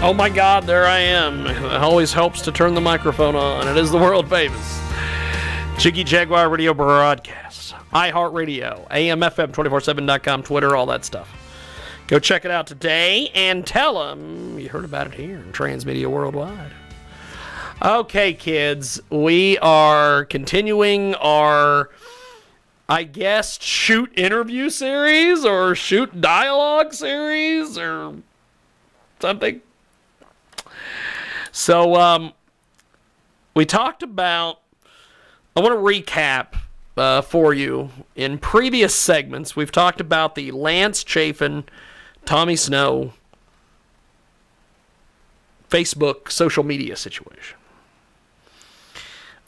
Oh my God, there I am. It always helps to turn the microphone on. It is the world famous Jiggy Jaguar radio broadcast. iHeartRadio, AMFM247.com, Twitter, all that stuff. Go check it out today and tell them you heard about it here in Transmedia Worldwide. Okay, kids, we are continuing our, I guess, shoot interview series or shoot dialogue series or something. So, we talked about, I want to recap for you. In previous segments, we've talked about the Lance Chafin, Tommy Snow, Facebook social media situation.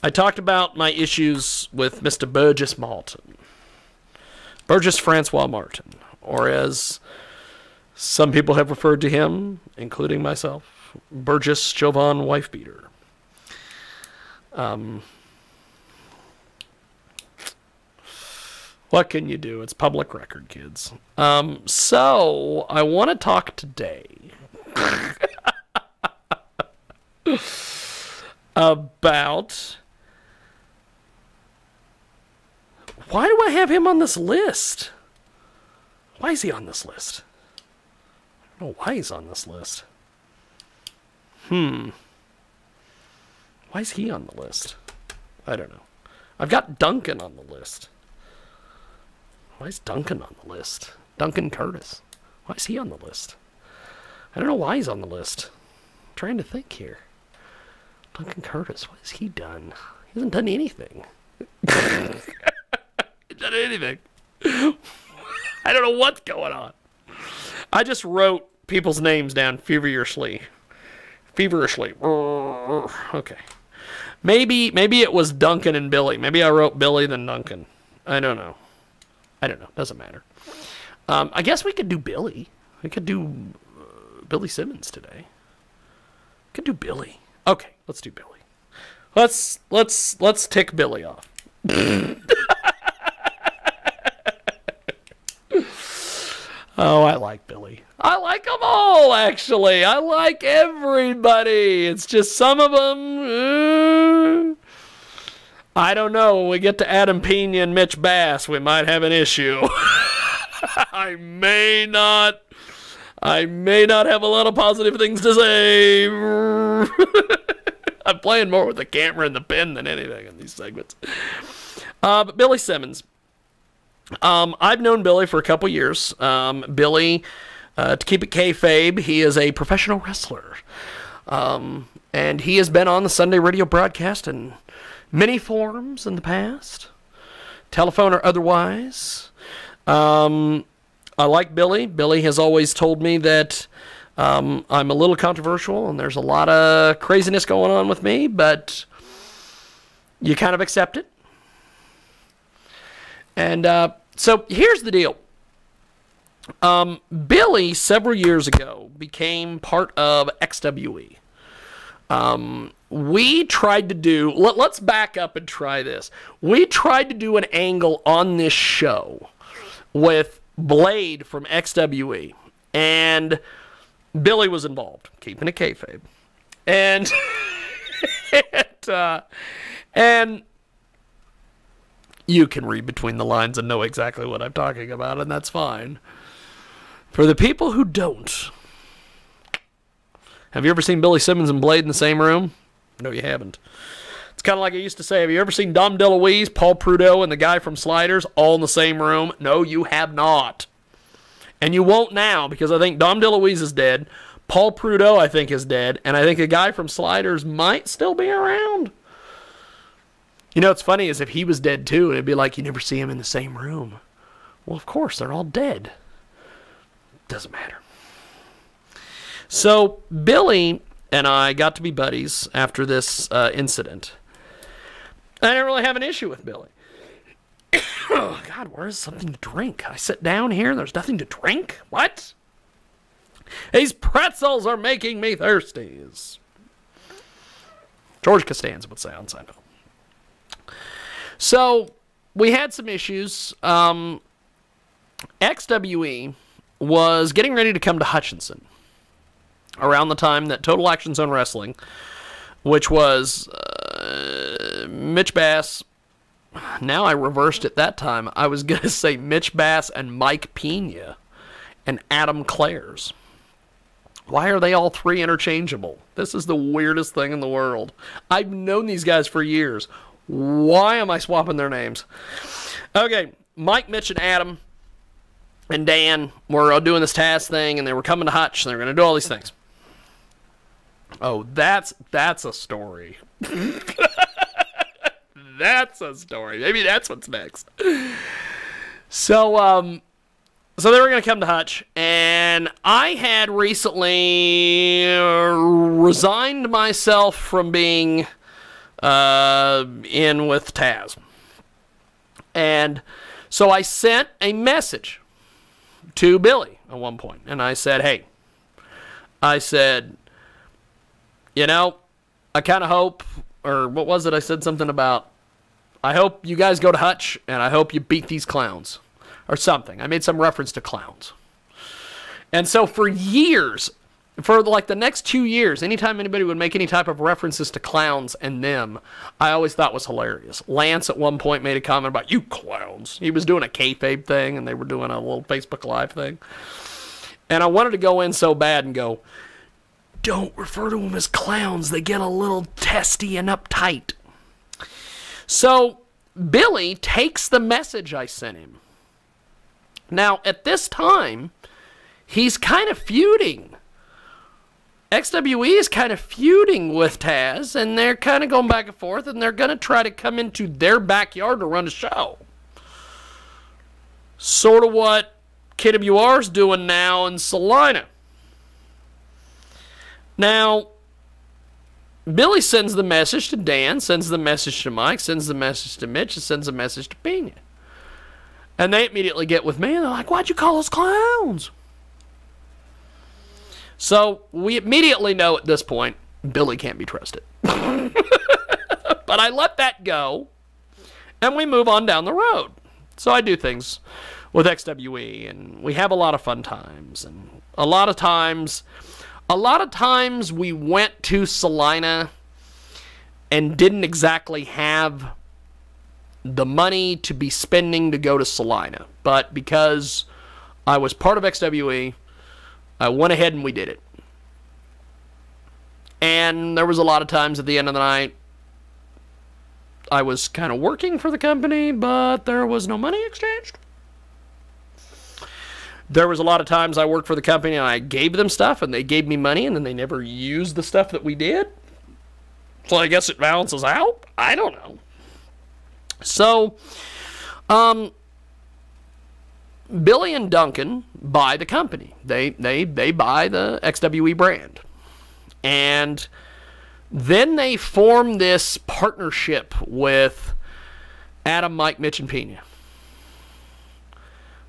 I talked about my issues with Mr. Burgess Martin. Burgess Francois Martin, or as some people have referred to him, including myself, Burgess Chauvin Wifebeater. What can you do? It's public record, kids. So, I want to talk today about... Why do I have him on this list? Why is he on this list? I don't know why he's on this list. Why is he on the list? I don't know. I've got Duncan on the list. Why is Duncan on the list? Duncan Curtis. Why is he on the list? I don't know why he's on the list. I'm trying to think here. Duncan Curtis, what has he done? He hasn't done anything. He hasn't done anything. I don't know what's going on. I just wrote people's names down feverishly. Okay. Maybe it was Duncan and Billy. Maybe I wrote Billy then Duncan. I don't know. Doesn't matter. I guess we could do Billy. We could do Billy Simmons today. We could do Billy. Okay, let's do Billy. Let's tick Billy off. Oh, I like Billy. I like them all, actually. I like everybody. It's just some of them... I don't know. When we get to Adam Pena and Mitch Bass, we might have an issue. I may not have a lot of positive things to say. I'm playing more with the camera and the pen than anything in these segments. But Billy Simmons. I've known Billy for a couple years. Billy, to keep it kayfabe, he is a professional wrestler. And he has been on the Sunday radio broadcast in many forms in the past, telephone or otherwise. I like Billy. Billy has always told me that I'm a little controversial and there's a lot of craziness going on with me, but you kind of accept it. And so here's the deal. Billy, several years ago, became part of XWE. We tried to do... Let's back up and try this. We tried to do an angle on this show with Blade from XWE. And Billy was involved, keeping it kayfabe. And... and you can read between the lines and know exactly what I'm talking about, and that's fine. For the people who don't... Have you ever seen Billy Simmons and Blade in the same room? No, you haven't. It's kind of like I used to say, have you ever seen Dom DeLuise, Paul Prudhoe, and the guy from Sliders all in the same room? No, you have not. And you won't now, because I think Dom DeLuise is dead, Paul Prudhoe, I think, is dead, and I think the guy from Sliders might still be around. You know, what's funny is if he was dead too, it'd be like you never see him in the same room. Well, of course, they're all dead. Doesn't matter. So, Billy and I got to be buddies after this incident. I didn't really have an issue with Billy. Oh, God, where's something to drink? I sit down here and there's nothing to drink? What? These pretzels are making me thirsty, as George Costanza would say on Seinfeld. So, we had some issues. XWE was getting ready to come to Hutchinson. around the time that Total Action Zone Wrestling, which was Mitch Bass. Now I reversed it that time. I was going to say Mitch Bass and Mike Pena and Adam Clares. Why are they all three interchangeable? This is the weirdest thing in the world. I've known these guys for years. Why am I swapping their names? Okay, Mike, Mitch, and Adam and Dan were doing this Taz thing, and they were coming to Hutch, and they were going to do all these things. Oh, that's a story. That's a story. Maybe that's what's next. So they were going to come to Hutch, and I had recently resigned myself from being in with Taz. And so I sent a message to Billy at one point, and I said, hey, you know, I kind of hope, or what was it? I said something about, I hope you guys go to Hutch, and I hope you beat these clowns, or something. I made some reference to clowns. And so for years, for like the next 2 years, anytime anybody would make any type of references to clowns and them, I always thought was hilarious. Lance at one point made a comment about, you clowns. He was doing a kayfabe thing, and they were doing a little Facebook Live thing. And I wanted to go in so bad and go, don't refer to them as clowns. They get a little testy and uptight. So Billy takes the message I sent him. Now, at this time, he's kind of feuding. XWE is kind of feuding with Taz, and they're kind of going back and forth, and they're going to try to come into their backyard to run a show. Sort of what KWR's doing now in Salina. Now, Billy sends the message to Dan, sends the message to Mike, sends the message to Mitch, and sends a message to Pena. And they immediately get with me, and they're like, why'd you call us clowns? So we immediately know at this point, Billy can't be trusted. But I let that go, and we move on down the road. So I do things with XWE, and we have a lot of fun times. And a lot of times we went to Salina and didn't exactly have the money to be spending to go to Salina. But because I was part of XWE, I went ahead and we did it. And there was a lot of times at the end of the night, I was kind of working for the company, but there was no money exchanged. There was a lot of times I worked for the company and I gave them stuff and they gave me money and then they never used the stuff that we did. So I guess it balances out? I don't know. So, Billy and Duncan buy the company. They buy the XWE brand. And then they form this partnership with Adam, Mike, Mitch, and Pena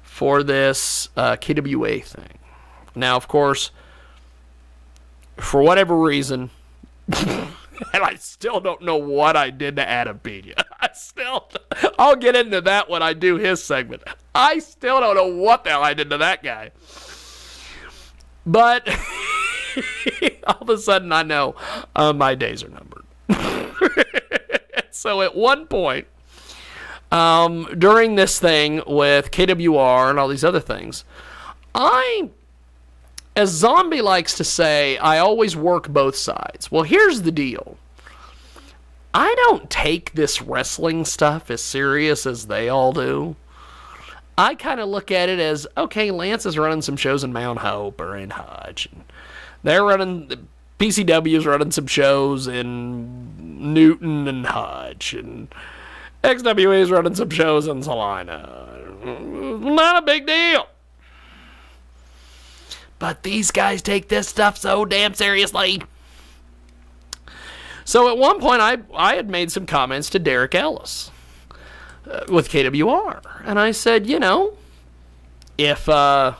for this KWA thing. Now, of course, for whatever reason, and I still don't know what I did to Adam Pena. I'll get into that when I do his segment. I still don't know what the hell I did to that guy. But all of a sudden I know my days are numbered. So at one point, during this thing with KWR and all these other things, as Zombie likes to say, I always work both sides. Well, here's the deal. I don't take this wrestling stuff as serious as they all do. I kind of look at it as, okay, Lance is running some shows in Mount Hope or in Hutch. And they're running, PCW's running some shows in Newton and Hutch. And XWA's running some shows in Salina. Not a big deal. But these guys take this stuff so damn seriously. So at one point, I had made some comments to Derek Ellis with KWR. And I said, you know, if I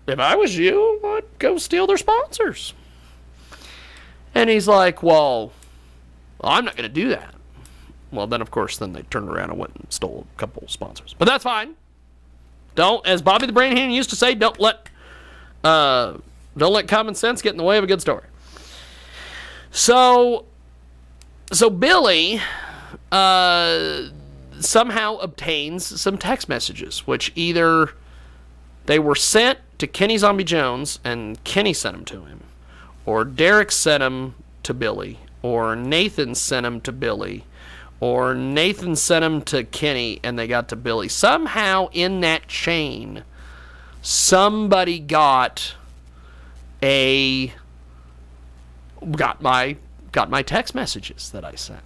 was you, I'd go steal their sponsors. And he's like, well, I'm not going to do that. Well, then, of course, then they turned around and went and stole a couple of sponsors. But that's fine. Don't, as Bobby the Brain Hand used to say, don't let Don't let common sense get in the way of a good story. So Billy somehow obtains some text messages, which either they were sent to Kenny Zombie Jones and Kenny sent them to him, or Derek sent them to Billy, or Nathan sent them to Billy, or Nathan sent them to Kenny and they got to Billy. Somehow in that chain, somebody got my text messages that I sent.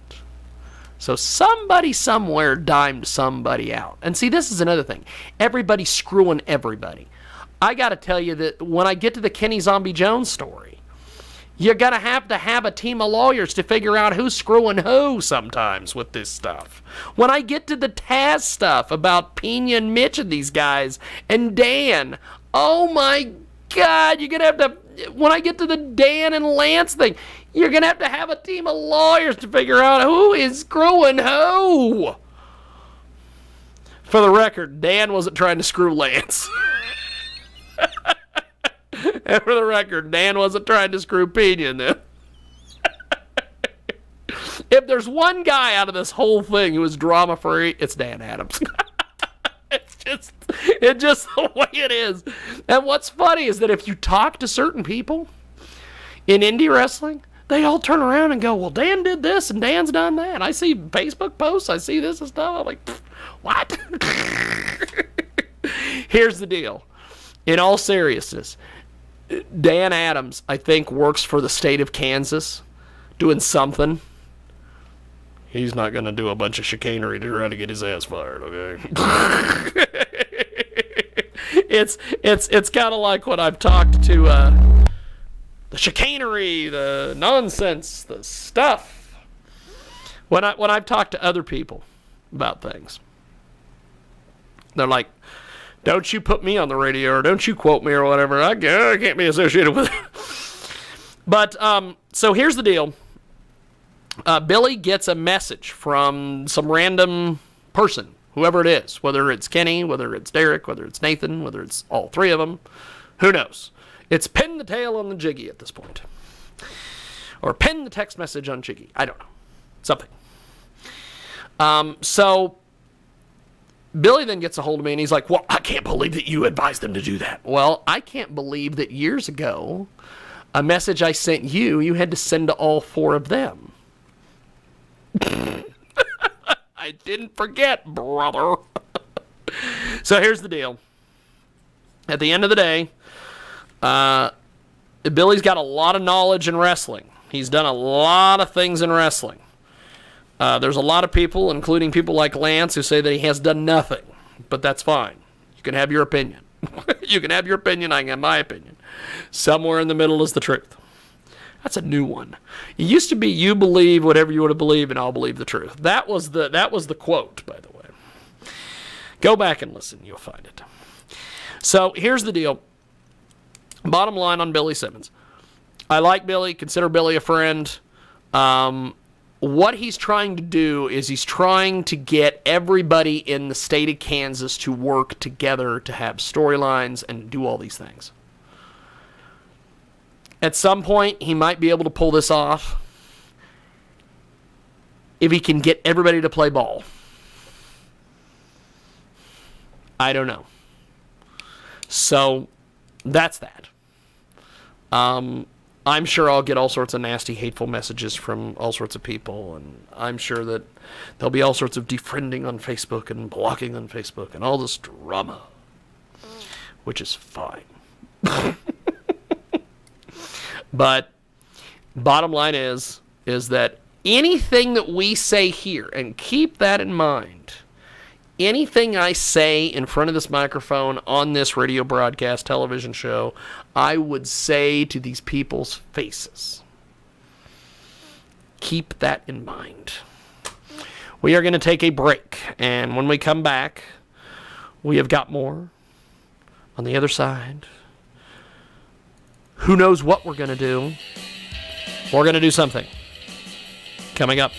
So somebody somewhere dimed somebody out. And see, this is another thing. Everybody's screwing everybody. I got to tell you that when I get to the Kenny Zombie Jones story, you're going to have a team of lawyers to figure out who's screwing who sometimes with this stuff. When I get to the Taz stuff about Pena and Mitch and these guys, and Dan, oh my God, you're going to when I get to the Dan and Lance thing, you're going to have a team of lawyers to figure out who is screwing who. For the record, Dan wasn't trying to screw Lance. And for the record, Dan wasn't trying to screw Pena in them. If there's one guy out of this whole thing who is drama-free, it's Dan Adams. It's just the way it is. And what's funny is that if you talk to certain people in indie wrestling, they all turn around and go, well, Dan did this and Dan's done that. I see Facebook posts, I see this and stuff. I'm like, what? Here's the deal. In all seriousness, Dan Adams, I think, works for the state of Kansas doing something. He's not going to do a bunch of chicanery to try to get his ass fired, okay? It's kind of like when I've talked to the chicanery, the nonsense, the stuff. When I've talked to other people about things, they're like, don't you put me on the radio, or don't you quote me, or whatever. I can't be associated with it. But, so here's the deal. Billy gets a message from some random person, whoever it is, whether it's Kenny, whether it's Derek, whether it's Nathan, whether it's all three of them. Who knows? It's pin the tail on the Jiggy at this point. Or pin the text message on Jiggy. I don't know. Something. So Billy then gets a hold of me and he's like, well, I can't believe that you advised them to do that. Well, I can't believe that years ago, a message I sent you, you had to send to all four of them. I didn't forget, brother. So here's the deal. At the end of the day, Billy's got a lot of knowledge in wrestling. He's done a lot of things in wrestling. There's a lot of people, including people like Lance, who say that he has done nothing. But that's fine. You can have your opinion. You can have your opinion, I can have my opinion. Somewhere in the middle is the truth. That's a new one. It used to be, you believe whatever you want to believe, and I'll believe the truth. That was the quote, by the way. Go back and listen. You'll find it. So here's the deal. Bottom line on Billy Simmons. I like Billy. Consider Billy a friend. What he's trying to do is he's trying to get everybody in the state of Kansas to work together to have storylines and do all these things. At some point, he might be able to pull this off if he can get everybody to play ball. I don't know. So, that's that. I'm sure I'll get all sorts of nasty, hateful messages from all sorts of people, and I'm sure that there'll be all sorts of defriending on Facebook and blocking on Facebook and all this drama, which is fine. But bottom line is that anything that we say here, and keep that in mind, anything I say in front of this microphone on this radio broadcast television show, I would say to these people's faces. Keep that in mind. We are going to take a break, and when we come back, we have got more on the other side. Who knows what we're going to do? We're going to do something. Coming up.